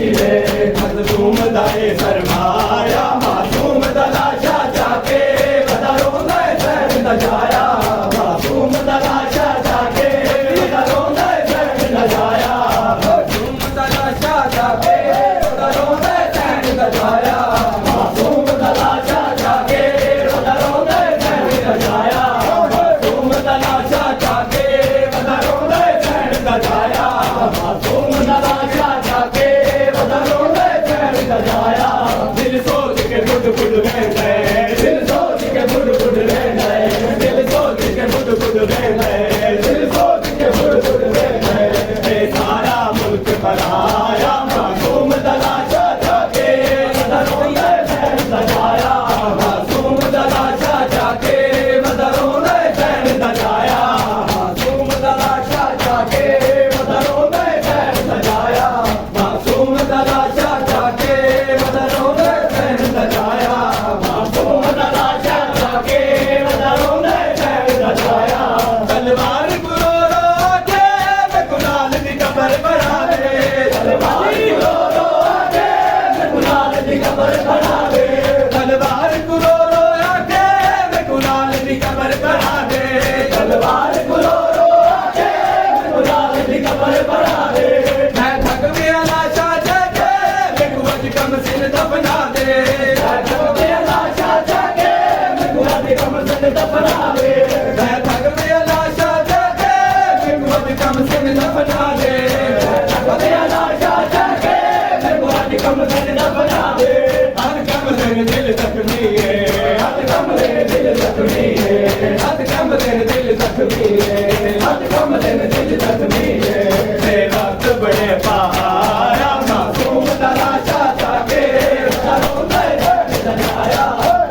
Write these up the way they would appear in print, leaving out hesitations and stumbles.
मज़लूम दाए सरमाया मासूम दलाशा जाके बदरोंदा सैर न जाया मासूम दलाशा जाके बदरोंदा सैर न जाया मासूम दलाशा जाके बदरोंदा सैर न जाया मासूम दलाशा जाके बदरोंदा सैर न जाया मासूम दलाशा जाके बदरोंदा सैर न जाया मासूम दलाशा जाके बदरोंदा सैर न जाया दिल सोच के बुढ़ बुढ़ रह गए दिल सोच के बुढ़ बुढ़ रह गए दिल सोच के बुढ़ बुढ़ रह गए दिल सोच के बुढ़ बुढ़ रह गए सारा मुल्क बनाया मासूम दलाशा जाके बदरोंदा सैर न जाया मासूम दलाशा जाके बदरोंदा सैर न जाया मासूम दलाशा जाके बदरोंदा सैर न जाया मासूम दलाशा जाके बदरोंदा सैर न जाया मासूम दलाशा जाके बदरोंदा सैर न जाया तलवार गुरो के गुलाल दी कबर बना दे तलवार गुरो के गुलाल दी कबर बना दे तलवार गुरो के गुलाल दी कबर बना दे तलवार गुरो के गुलाल दी कबर बना दे मैं थक गया लाशा जाके बेकुवज कम सिर दफना दे मैं थक गया लाशा जाके बेकुवज कम सिर दफना दे मैं थक गया लाशा जाके बेकुवज कम सिर दफना दे मैं थक गया लाशा जाके बेकुवज कम सिर दफना दे हर कम दिन दिल जख्मी है हर कम दिन दिल जख्मी है हर कम दिन दिल जख्मी है हर कम दिन दिल जख्मी है तेरा वक्त बड़े पहाड़ा मासूम दलाशा जाके बदरोंदा सैर न जाया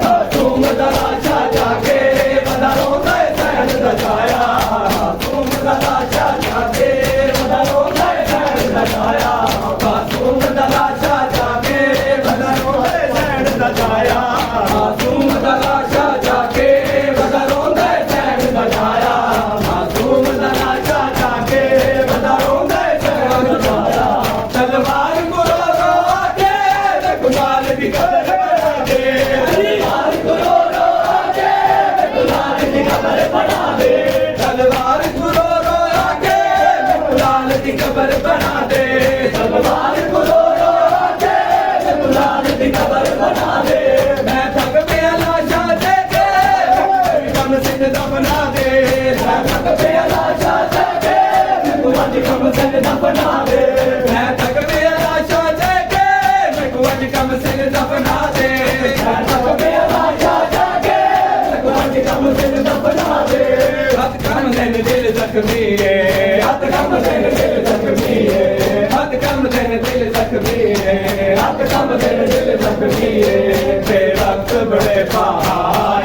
मासूम दलाशा जाके बदरोंदा सैर न जाया मासूम दलाशा जाके बदरोंदा सैर न जाया मासूम दलाशा जाके बदरोंदा सैर न जाया मासूम दलाशा जाके बदरोंदा सैर न जाया मासूम दलाशा जाके बदरोंदा सैर न जाया तलवार गुरो के गुलाल दी कबर बना दे तलवार गुरो के गुलाल दी कबर बना दे तलवार गुरो के गुलाल दी कबर बना दे तलवार गुरो के गुलाल दी कबर बना दे मैं थक गया लाशा जाके कम सिर दफना दे मैं थक गया लाशा जाके बेकुवज कम सिर दफना दे मैं थक गया लाशा जाके बेकुवज कम सिर दफना दे मैं थक गया लाशा जाके बेकुवज कम सिर दफना दे हथ कम दिन दिल जख्मी है हथ कम दिन दिल जख्मी है हथ कम दिन दिल जख्मी है हथ कम दिन दिल जख्मी है तेरा वक्त बड़े पहाड़